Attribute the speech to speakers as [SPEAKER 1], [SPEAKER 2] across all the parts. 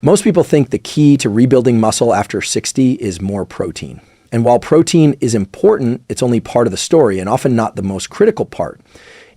[SPEAKER 1] Most people think the key to rebuilding muscle after 60 is more protein. And while protein is important, it's only part of the story and often not the most critical part.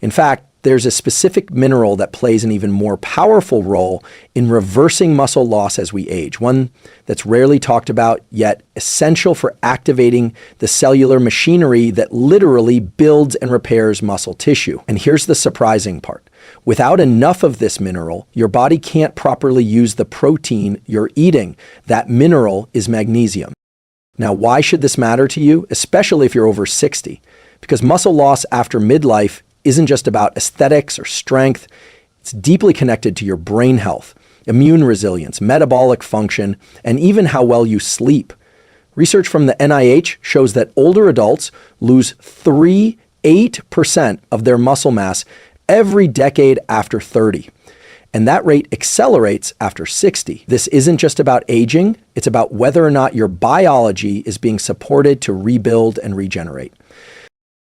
[SPEAKER 1] In fact, there's a specific mineral that plays an even more powerful role in reversing muscle loss as we age, one that's rarely talked about, yet essential for activating the cellular machinery that literally builds and repairs muscle tissue. And here's the surprising part. Without enough of this mineral, your body can't properly use the protein you're eating. That mineral is magnesium. Now, why should this matter to you, especially if you're over 60? Because muscle loss after midlife isn't just about aesthetics or strength. It's deeply connected to your brain health, immune resilience, metabolic function, and even how well you sleep. Research from the NIH shows that older adults lose 8% of their muscle mass every decade after 30. And that rate accelerates after 60. This isn't just about aging, it's about whether or not your biology is being supported to rebuild and regenerate.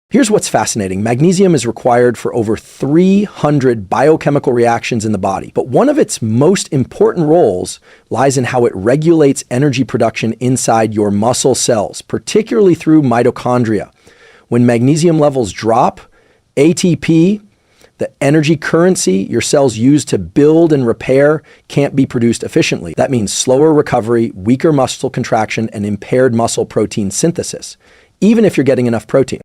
[SPEAKER 1] Here's what's fascinating. Magnesium is required for over 300 biochemical reactions in the body, but one of its most important roles lies in how it regulates energy production inside your muscle cells, particularly through mitochondria. When magnesium levels drop, ATP, the energy currency your cells use to build and repair, can't be produced efficiently. That means slower recovery, weaker muscle contraction, and impaired muscle protein synthesis, even if you're getting enough protein.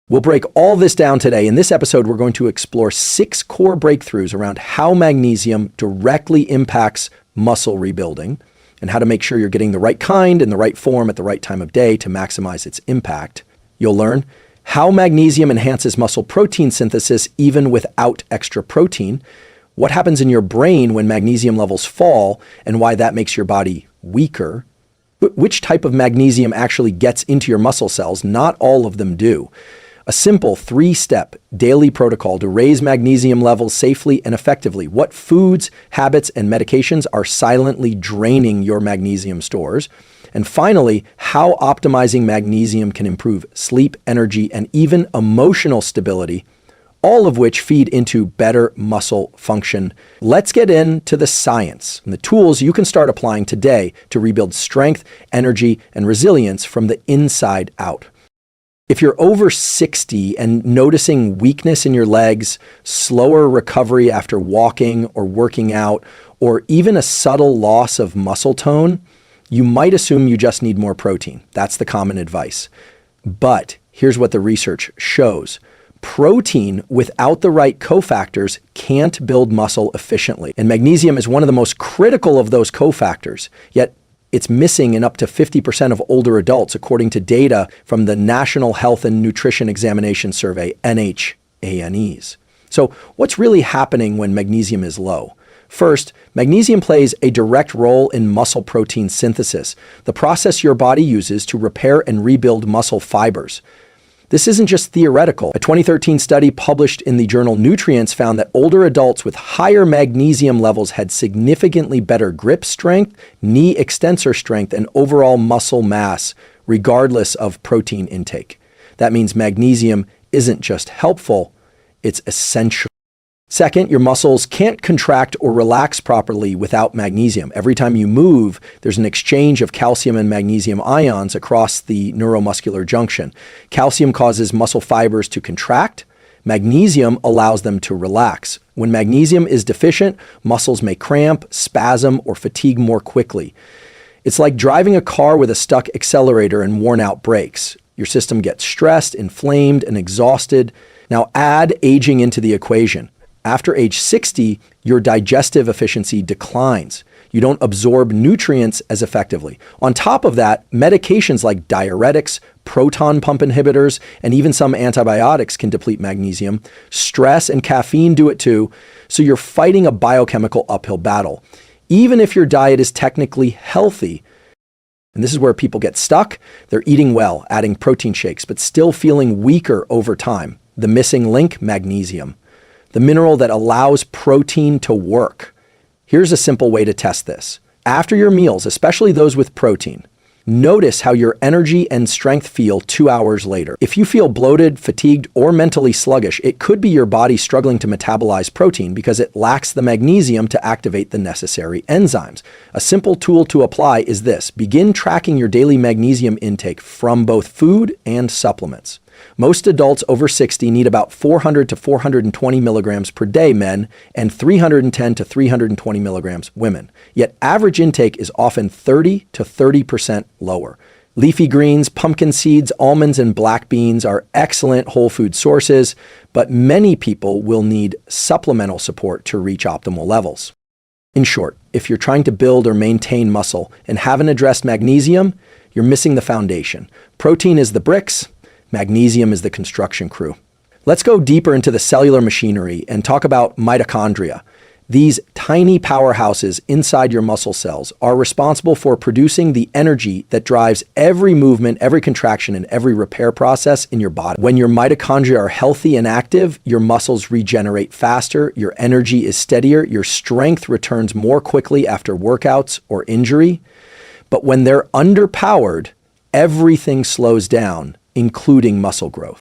[SPEAKER 1] We'll break all this down today. In this episode, we're going to explore 6 core breakthroughs around how magnesium directly impacts muscle rebuilding and how to make sure you're getting the right kind in the right form at the right time of day to maximize its impact. You'll learn how magnesium enhances muscle protein synthesis even without extra protein, what happens in your brain when magnesium levels fall and why that makes your body weaker, which type of magnesium actually gets into your muscle cells. Not all of them do. A simple 3-step daily protocol to raise magnesium levels safely and effectively. What foods, habits, and medications are silently draining your magnesium stores? And finally, how optimizing magnesium can improve sleep, energy, and even emotional stability, all of which feed into better muscle function. Let's get into the science and the tools you can start applying today to rebuild strength, energy, and resilience from the inside out. If you're over 60 and noticing weakness in your legs, slower recovery after walking or working out, or even a subtle loss of muscle tone, you might assume you just need more protein. That's the common advice. But here's what the research shows. Protein without the right cofactors can't build muscle efficiently. And magnesium is one of the most critical of those cofactors. Yet it's missing in up to 50% of older adults, according to data from the National Health and Nutrition Examination Survey, NHANEs. So what's really happening when magnesium is low? First, magnesium plays a direct role in muscle protein synthesis, the process your body uses to repair and rebuild muscle fibers. This isn't just theoretical. A 2013 study published in the journal Nutrients found that older adults with higher magnesium levels had significantly better grip strength, knee extensor strength, and overall muscle mass, regardless of protein intake. That means magnesium isn't just helpful, it's essential. Second, your muscles can't contract or relax properly without magnesium. Every time you move, there's an exchange of calcium and magnesium ions across the neuromuscular junction. Calcium causes muscle fibers to contract. Magnesium allows them to relax. When magnesium is deficient, muscles may cramp, spasm, or fatigue more quickly. It's like driving a car with a stuck accelerator and worn-out brakes. Your system gets stressed, inflamed, and exhausted. Now add aging into the equation. After age 60, your digestive efficiency declines. You don't absorb nutrients as effectively. On top of that, medications like diuretics, proton pump inhibitors, and even some antibiotics can deplete magnesium. Stress and caffeine do it too, so you're fighting a biochemical uphill battle. Even if your diet is technically healthy, and this is where people get stuck, they're eating well, adding protein shakes, but still feeling weaker over time. The missing link, magnesium. The mineral that allows protein to work. Here's a simple way to test this. After your meals, especially those with protein, Notice how your energy and strength feel 2 hours later. If you feel bloated, fatigued, or mentally sluggish, it could be your body struggling to metabolize protein because it lacks the magnesium to activate the necessary enzymes. A simple tool to apply is this: begin tracking your daily magnesium intake from both food and supplements. Most adults over 60 need about 400 to 420 milligrams per day, men, and 310 to 320 milligrams, women. Yet average intake is often 30 to 30% lower. Leafy greens, pumpkin seeds, almonds, and black beans are excellent whole food sources, but many people will need supplemental support to reach optimal levels. In short, if you're trying to build or maintain muscle and haven't addressed magnesium, you're missing the foundation. Protein is the bricks. Magnesium is the construction crew. Let's go deeper into the cellular machinery and talk about mitochondria. These tiny powerhouses inside your muscle cells are responsible for producing the energy that drives every movement, every contraction, and every repair process in your body. When your mitochondria are healthy and active, your muscles regenerate faster, your energy is steadier, your strength returns more quickly after workouts or injury. But when they're underpowered, everything slows down, including muscle growth.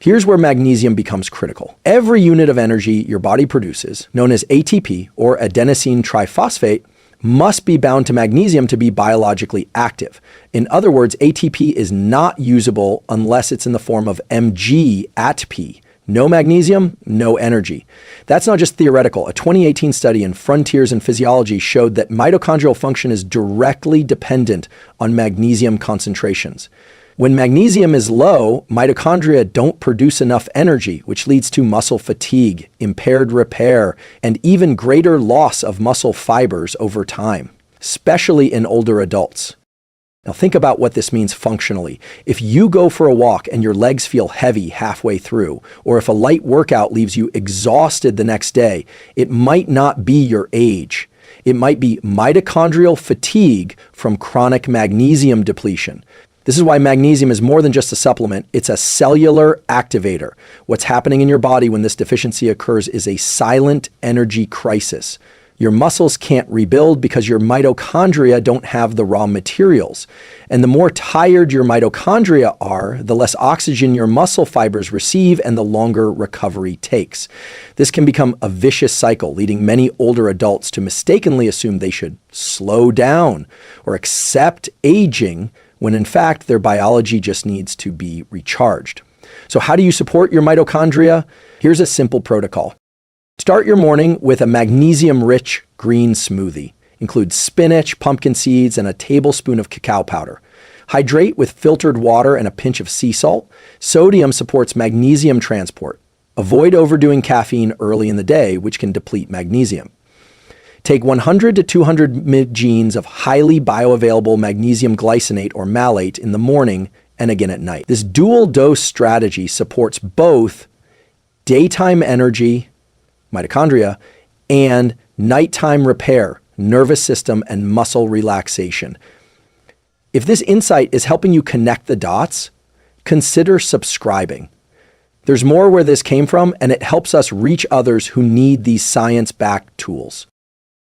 [SPEAKER 1] Here's where magnesium becomes critical. Every unit of energy your body produces, known as ATP or adenosine triphosphate, must be bound to magnesium to be biologically active. In other words, ATP is not usable unless it's in the form of Mg No magnesium, no energy. That's not just theoretical. A 2018 study in Frontiers in Physiology showed that mitochondrial function is directly dependent on magnesium concentrations. When magnesium is low, mitochondria don't produce enough energy, which leads to muscle fatigue, impaired repair, and even greater loss of muscle fibers over time, especially in older adults. Now think about what this means functionally. If you go for a walk and your legs feel heavy halfway through, or if a light workout leaves you exhausted the next day, it might not be your age. It might be mitochondrial fatigue from chronic magnesium depletion. This is why magnesium is more than just a supplement. It's a cellular activator. What's happening in your body when this deficiency occurs is a silent energy crisis. Your muscles can't rebuild because your mitochondria don't have the raw materials. And the more tired your mitochondria are, the less oxygen your muscle fibers receive and the longer recovery takes. This can become a vicious cycle, leading many older adults to mistakenly assume they should slow down or accept aging, when in fact their biology just needs to be recharged. So how do you support your mitochondria? Here's a simple protocol. Start your morning with a magnesium-rich green smoothie. Include spinach, pumpkin seeds, and a tablespoon of cacao powder. Hydrate with filtered water and a pinch of sea salt. Sodium supports magnesium transport. Avoid overdoing caffeine early in the day, which can deplete magnesium. Take 100 to 200 mg of highly bioavailable magnesium glycinate or malate in the morning and again at night. This dual dose strategy supports both daytime energy, mitochondria, and nighttime repair, nervous system, and muscle relaxation. If this insight is helping you connect the dots, consider subscribing. There's more where this came from, and it helps us reach others who need these science-backed tools.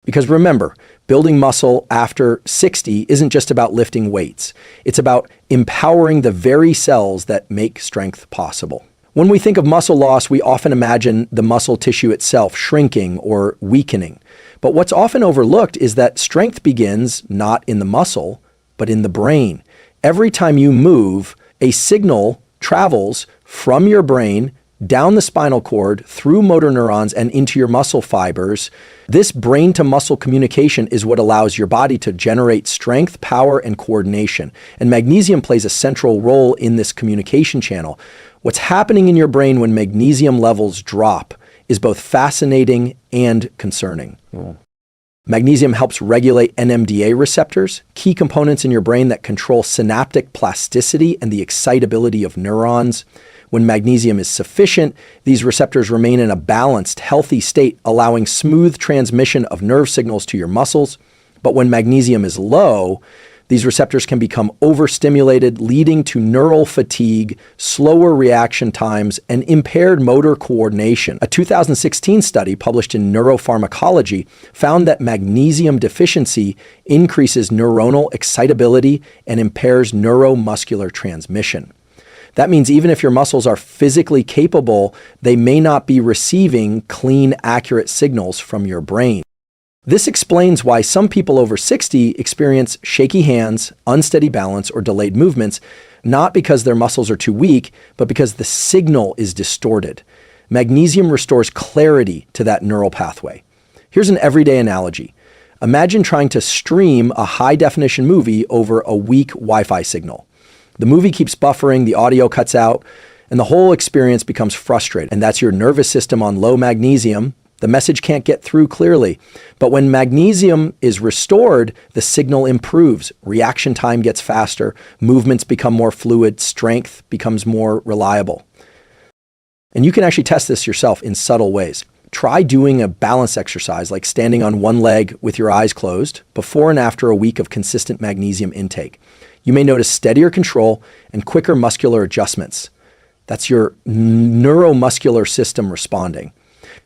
[SPEAKER 1] Because remember, building muscle after 60 isn't just about lifting weights. It's about empowering the very cells that make strength possible. When we think of muscle loss, we often imagine the muscle tissue itself shrinking or weakening. But what's often overlooked is that strength begins not in the muscle, but in the brain. Every time you move, a signal travels from your brain down the spinal cord, through motor neurons, and into your muscle fibers. This brain-to-muscle communication is what allows your body to generate strength, power, and coordination. And magnesium plays a central role in this communication channel. What's happening in your brain when magnesium levels drop is both fascinating and concerning. Magnesium helps regulate NMDA receptors, key components in your brain that control synaptic plasticity and the excitability of neurons. When magnesium is sufficient, these receptors remain in a balanced, healthy state, allowing smooth transmission of nerve signals to your muscles. But when magnesium is low, These receptors can become overstimulated, leading to neural fatigue, slower reaction times, and impaired motor coordination. A 2016 study published in Neuropharmacology found that magnesium deficiency increases neuronal excitability and impairs neuromuscular transmission. That means even if your muscles are physically capable, they may not be receiving clean, accurate signals from your brain. This explains why some people over 60 experience shaky hands, unsteady balance, or delayed movements, not because their muscles are too weak, but because the signal is distorted. Magnesium restores clarity to that neural pathway. Here's an everyday analogy. Imagine trying to stream a high-definition movie over a weak Wi-Fi signal. The movie keeps buffering, the audio cuts out, and the whole experience becomes frustrating. And that's your nervous system on low magnesium. The message can't get through clearly. But when magnesium is restored, the signal improves. Reaction time gets faster, movements become more fluid, strength becomes more reliable. And you can actually test this yourself in subtle ways. Try doing a balance exercise like standing on one leg with your eyes closed before and after a week of consistent magnesium intake. You may notice steadier control and quicker muscular adjustments. That's your neuromuscular system responding.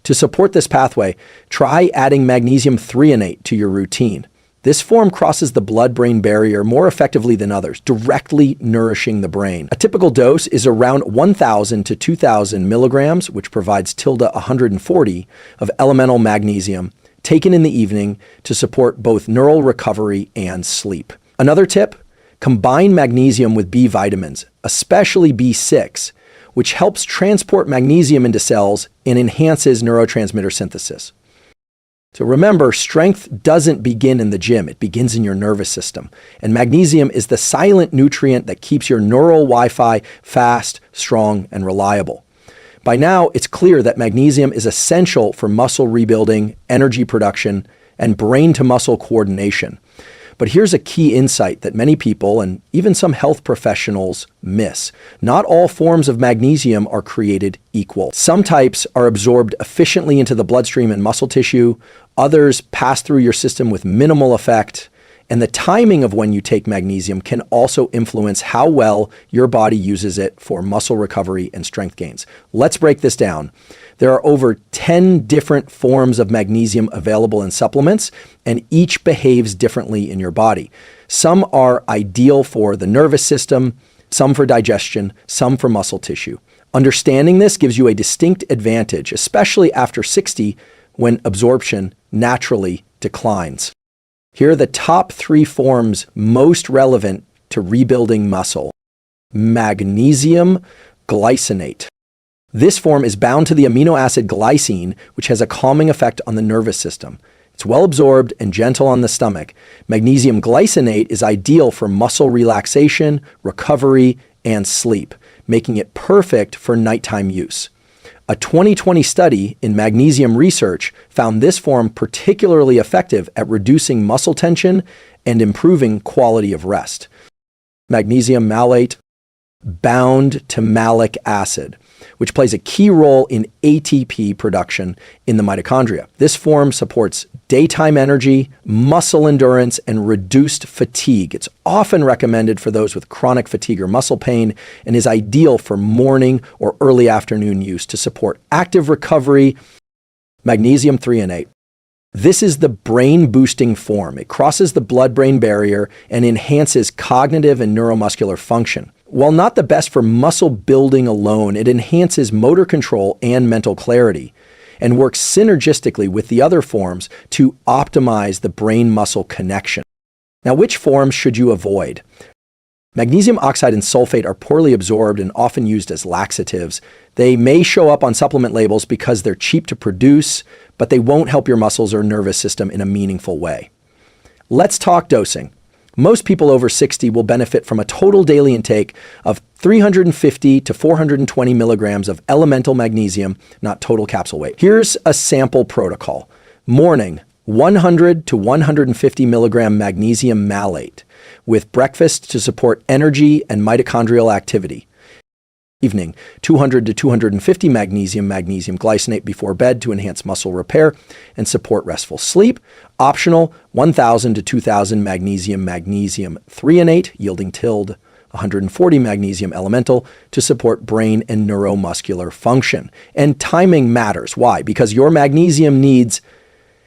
[SPEAKER 1] To support this pathway, try adding magnesium threonate to your routine. This form crosses the blood-brain barrier more effectively than others, directly nourishing the brain. A typical dose is around 1,000 to 2,000 milligrams, which provides tilde 140 of elemental magnesium, taken in the evening to support both neural recovery and sleep. Another tip, combine magnesium with B vitamins, especially B6, which helps transport magnesium into cells and enhances neurotransmitter synthesis. So remember, strength doesn't begin in the gym, it begins in your nervous system. And magnesium is the silent nutrient that keeps your neural Wi-Fi fast, strong, and reliable. By now, it's clear that magnesium is essential for muscle rebuilding, energy production, and brain-to-muscle coordination. But here's a key insight that many people, and even some health professionals, miss. Not all forms of magnesium are created equal. Some types are absorbed efficiently into the bloodstream and muscle tissue. Others pass through your system with minimal effect. And the timing of when you take magnesium can also influence how well your body uses it for muscle recovery and strength gains. Let's break this down. There are over 10 different forms of magnesium available in supplements, and each behaves differently in your body. Some are ideal for the nervous system, some for digestion, some for muscle tissue. Understanding this gives you a distinct advantage, especially after 60, when absorption naturally declines. Here are the top 3 forms most relevant to rebuilding muscle. Magnesium glycinate. This form is bound to the amino acid glycine, which has a calming effect on the nervous system. It's well absorbed and gentle on the stomach. Magnesium glycinate is ideal for muscle relaxation, recovery, and sleep, making it perfect for nighttime use. A 2020 study in magnesium research found this form particularly effective at reducing muscle tension and improving quality of rest. Magnesium malate, bound to malic acid, which plays a key role in ATP production in the mitochondria. This form supports daytime energy, muscle endurance, and reduced fatigue. It's often recommended for those with chronic fatigue or muscle pain and is ideal for morning or early afternoon use to support active recovery. Magnesium threonate. This is the brain-boosting form. It crosses the blood-brain barrier and enhances cognitive and neuromuscular function. While not the best for muscle building alone, it enhances motor control and mental clarity and works synergistically with the other forms to optimize the brain-muscle connection. Now, which forms should you avoid? Magnesium oxide and sulfate are poorly absorbed and often used as laxatives. They may show up on supplement labels because they're cheap to produce, but they won't help your muscles or nervous system in a meaningful way. Let's talk dosing. Most people over 60 will benefit from a total daily intake of 350 to 420 milligrams of elemental magnesium, not total capsule weight. Here's a sample protocol. Morning, 100 to 150 milligram magnesium malate with breakfast to support energy and mitochondrial activity. Evening, 200 to 250 magnesium glycinate before bed to enhance muscle repair and support restful sleep. Optional, 1000 to 2000 magnesium threonate, yielding TILD, 140 magnesium elemental to support brain and neuromuscular function. And timing matters. Why? Because your magnesium needs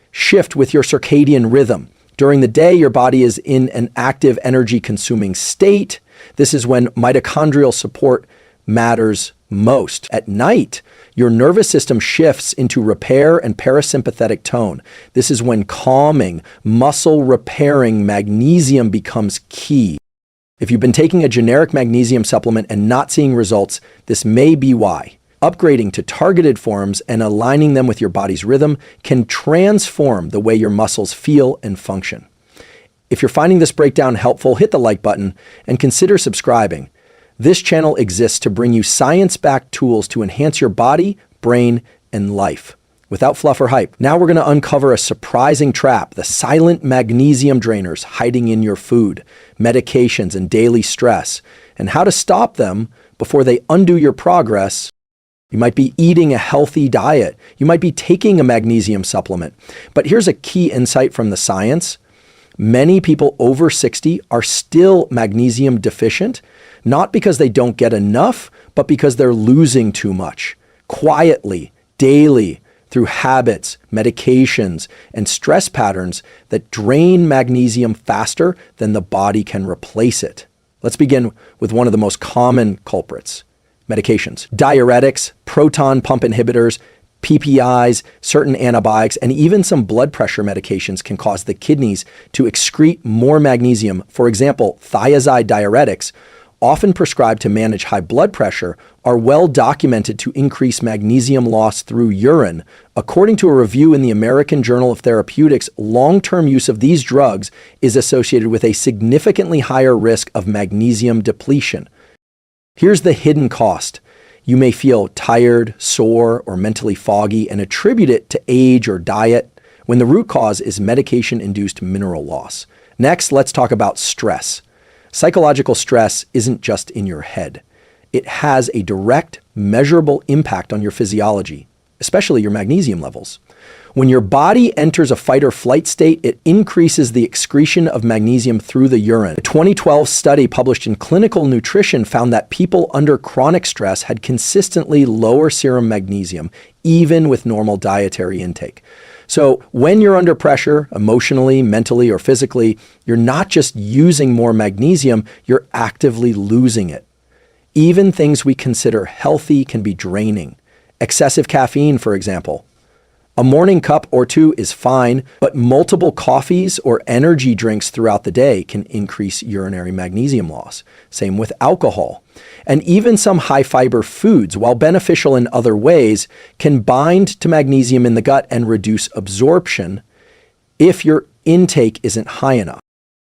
[SPEAKER 1] shift with your circadian rhythm. During the day, your body is in an active energy-consuming state. This is when mitochondrial support matters most. At night, your nervous system shifts into repair and parasympathetic tone. This is when calming, muscle repairing magnesium becomes key. If you've been taking a generic magnesium supplement and not seeing results, this may be why. Upgrading to targeted forms and aligning them with your body's rhythm can transform the way your muscles feel and function. If you're finding this breakdown helpful, hit the like button and consider subscribing. This channel exists to bring you science-backed tools to enhance your body, brain, and life without fluff or hype. Now we're going to uncover a surprising trap, the silent magnesium drainers hiding in your food, medications, and daily stress, and how to stop them before they undo your progress. You might be eating a healthy diet. You might be taking a magnesium supplement. But here's a key insight from the science. Many people over 60 are still magnesium deficient, not because they don't get enough, but because they're losing too much. Quietly, daily, through habits, medications, and stress patterns that drain magnesium faster than the body can replace it. Let's begin with one of the most common culprits, medications. Diuretics, proton pump inhibitors, PPIs, certain antibiotics, and even some blood pressure medications can cause the kidneys to excrete more magnesium. For example, thiazide diuretics, often prescribed to manage high blood pressure, are well documented to increase magnesium loss through urine. According to a review in the American Journal of Therapeutics, long-term use of these drugs is associated with a significantly higher risk of magnesium depletion. Here's the hidden cost. You may feel tired, sore, or mentally foggy and attribute it to age or diet, when the root cause is medication-induced mineral loss. Next, let's talk about stress. Psychological stress isn't just in your head. It has a direct, measurable impact on your physiology, especially your magnesium levels. When your body enters a fight or flight state, it increases the excretion of magnesium through the urine. A 2012 study published in Clinical Nutrition found that people under chronic stress had consistently lower serum magnesium, even with normal dietary intake. So when you're under pressure, emotionally, mentally, or physically, you're not just using more magnesium, you're actively losing it. Even things we consider healthy can be draining. Excessive caffeine, for example. A morning cup or two is fine, but multiple coffees or energy drinks throughout the day can increase urinary magnesium loss. Same with alcohol. And even some high-fiber foods, while beneficial in other ways, can bind to magnesium in the gut and reduce absorption if your intake isn't high enough.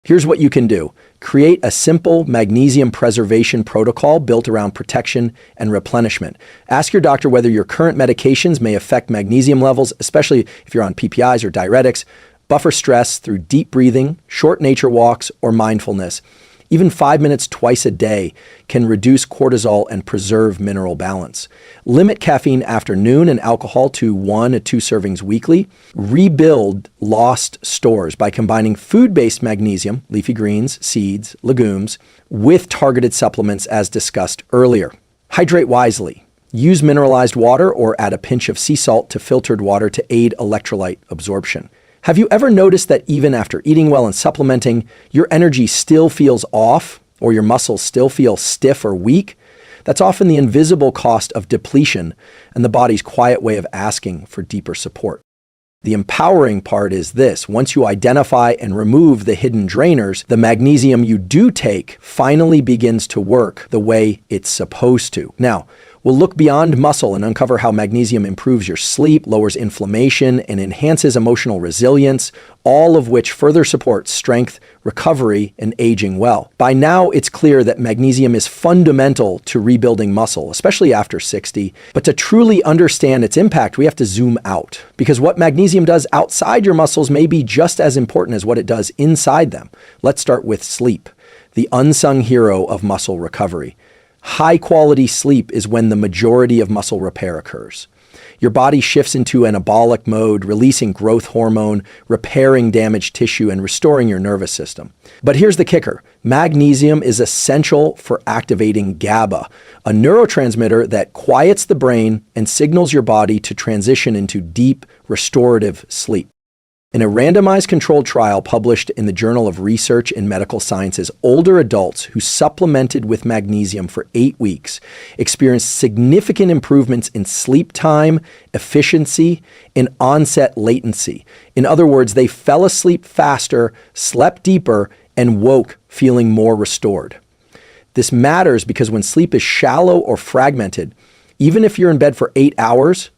[SPEAKER 1] Here's what you can do. Create a simple magnesium preservation protocol built around protection and replenishment. Ask your doctor whether your current medications may affect magnesium levels, especially if you're on PPIs or diuretics. Buffer stress through deep breathing, short nature walks, or mindfulness. Even 5 minutes twice a day can reduce cortisol and preserve mineral balance. Limit caffeine after noon and alcohol to 1 to 2 servings weekly. Rebuild lost stores by combining food-based magnesium, leafy greens, seeds, legumes, with targeted supplements as discussed earlier. Hydrate wisely. Use mineralized water or add a pinch of sea salt to filtered water to aid electrolyte absorption. Have you ever noticed that even after eating well and supplementing, your energy still feels off or your muscles still feel stiff or weak? That's often the invisible cost of depletion and the body's quiet way of asking for deeper support. The empowering part is this: once you identify and remove the hidden drainers, the magnesium you do take finally begins to work the way it's supposed to. Now, we'll look beyond muscle and uncover how magnesium improves your sleep, lowers inflammation, and enhances emotional resilience, all of which further supports strength, recovery, and aging well. By now, it's clear that magnesium is fundamental to rebuilding muscle, especially after 60. But to truly understand its impact, we have to zoom out, because what magnesium does outside your muscles may be just as important as what it does inside them. Let's start with sleep, the unsung hero of muscle recovery. High quality sleep is when the majority of muscle repair occurs. Your body shifts into anabolic mode, releasing growth hormone, repairing damaged tissue, and restoring your nervous system. But here's the kicker. Magnesium is essential for activating GABA, a neurotransmitter that quiets the brain and signals your body to transition into deep, restorative sleep. In a randomized controlled trial published in the Journal of Research in Medical Sciences, older adults who supplemented with magnesium for 8 weeks experienced significant improvements in sleep time, efficiency, and onset latency. In other words, they fell asleep faster, slept deeper, and woke feeling more restored. This matters because when sleep is shallow or fragmented, even if you're in bed for 8 hours,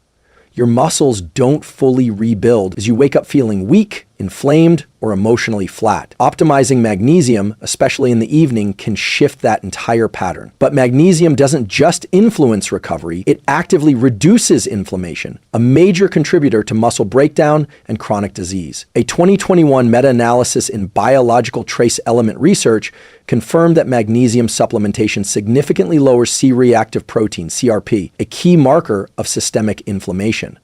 [SPEAKER 1] your muscles don't fully rebuild as you wake up feeling weak, inflamed, or emotionally flat. Optimizing magnesium, especially in the evening, can shift that entire pattern. But magnesium doesn't just influence recovery, it actively reduces inflammation, a major contributor to muscle breakdown and chronic disease. A 2021 meta-analysis in Biological Trace Element Research confirmed that magnesium supplementation significantly lowers C-reactive protein, CRP, a key marker of systemic inflammation.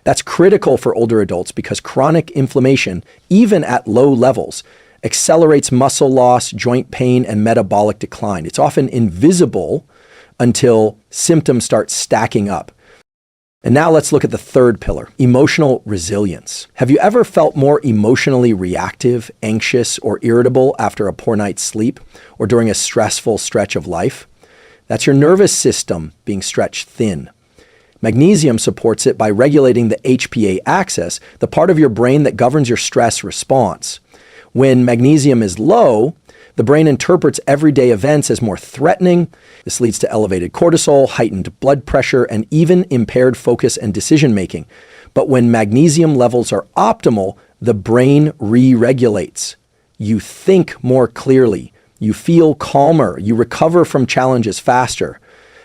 [SPEAKER 1] That's critical for older adults because chronic inflammation, even at low levels, accelerates muscle loss, joint pain, and metabolic decline. It's often invisible until symptoms start stacking up. And now let's look at the third pillar, emotional resilience. Have you ever felt more emotionally reactive, anxious, or irritable after a poor night's sleep or during a stressful stretch of life? That's your nervous system being stretched thin. Magnesium supports it by regulating the HPA axis, the part of your brain that governs your stress response. When magnesium is low, the brain interprets everyday events as more threatening. This leads to elevated cortisol, heightened blood pressure, and even impaired focus and decision-making. But when magnesium levels are optimal, the brain re-regulates. You think more clearly. You feel calmer. You recover from challenges faster.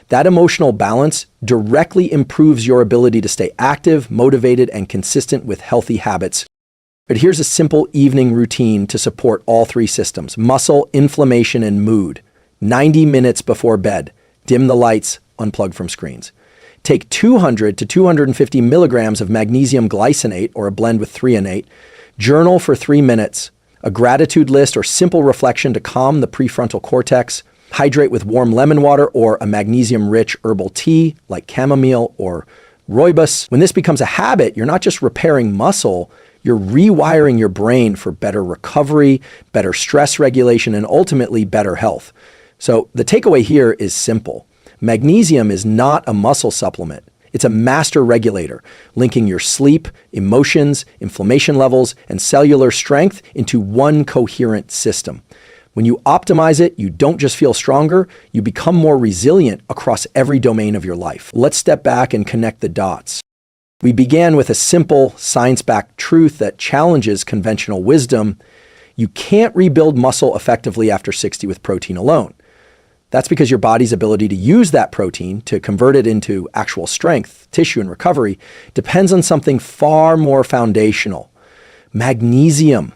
[SPEAKER 1] That emotional balance directly improves your ability to stay active, motivated, and consistent with healthy habits. But here's a simple evening routine to support all three systems: muscle, inflammation, and mood. 90 minutes before bed, dim the lights, unplug from screens. Take 200 to 250 milligrams of magnesium glycinate or a blend with threonate. Journal for 3 minutes. A gratitude list or simple reflection to calm the prefrontal cortex. Hydrate with warm lemon water or a magnesium-rich herbal tea like chamomile or rooibos. When this becomes a habit, you're not just repairing muscle, you're rewiring your brain for better recovery, better stress regulation, and ultimately better health. So the takeaway here is simple. Magnesium is not a muscle supplement. It's a master regulator, linking your sleep, emotions, inflammation levels, and cellular strength into one coherent system. When you optimize it, you don't just feel stronger, you become more resilient across every domain of your life. Let's step back and connect the dots. We began with a simple, science-backed truth that challenges conventional wisdom. You can't rebuild muscle effectively after 60 with protein alone. That's because your body's ability to use that protein to convert it into actual strength, tissue, and recovery depends on something far more foundational: magnesium.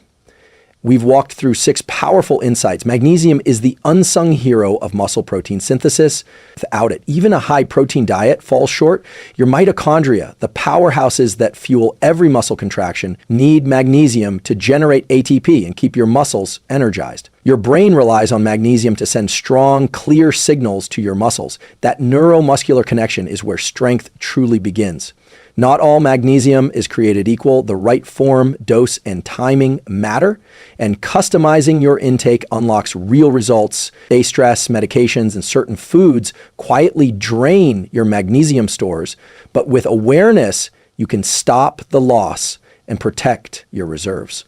[SPEAKER 1] We've walked through 6 powerful insights. Magnesium is the unsung hero of muscle protein synthesis. Without it, even a high protein diet falls short. Your mitochondria, the powerhouses that fuel every muscle contraction, need magnesium to generate ATP and keep your muscles energized. Your brain relies on magnesium to send strong, clear signals to your muscles. That neuromuscular connection is where strength truly begins. Not all magnesium is created equal. The right form, dose, and timing matter, and customizing your intake unlocks real results. Day stress, medications, and certain foods quietly drain your magnesium stores, but with awareness, you can stop the loss and protect your reserves.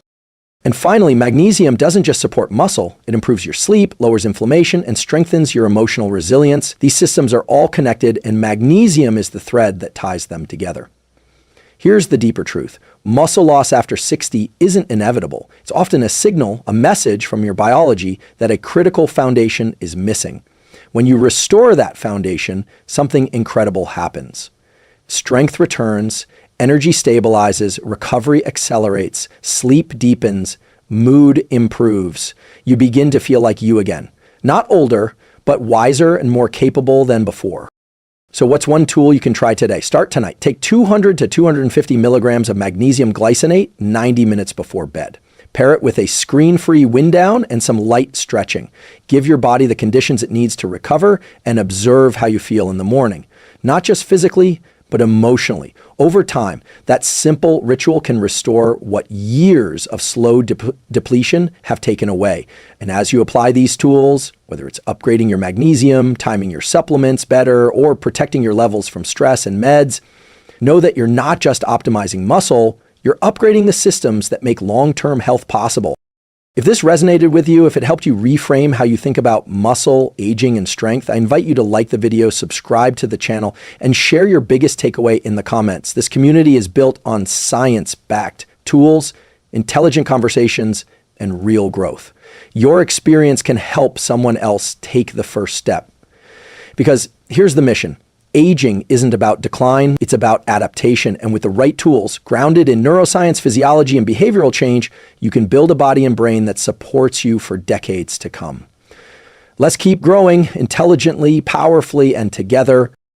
[SPEAKER 1] And finally, magnesium doesn't just support muscle, it improves your sleep, lowers inflammation, and strengthens your emotional resilience. These systems are all connected, and magnesium is the thread that ties them together. Here's the deeper truth. Muscle loss after 60 isn't inevitable. It's often a signal, a message from your biology that a critical foundation is missing. When you restore that foundation, something incredible happens. Strength returns, energy stabilizes, recovery accelerates, sleep deepens, mood improves. You begin to feel like you again. Not older, but wiser and more capable than before. So what's one tool you can try today? Start tonight. Take 200 to 250 milligrams of magnesium glycinate 90 minutes before bed. Pair it with a screen-free wind down and some light stretching. Give your body the conditions it needs to recover and observe how you feel in the morning. Not just physically, but emotionally. Over time, that simple ritual can restore what years of slow depletion have taken away. And as you apply these tools, whether it's upgrading your magnesium, timing your supplements better, or protecting your levels from stress and meds, know that you're not just optimizing muscle, you're upgrading the systems that make long-term health possible. If this resonated with you, if it helped you reframe how you think about muscle, aging, and strength, I invite you to like the video, subscribe to the channel, and share your biggest takeaway in the comments. This community is built on science-backed tools, intelligent conversations, and real growth. Your experience can help someone else take the first step. Because here's the mission. Aging isn't about decline, it's about adaptation. And with the right tools, grounded in neuroscience, physiology, and behavioral change, you can build a body and brain that supports you for decades to come. Let's keep growing intelligently, powerfully, and together.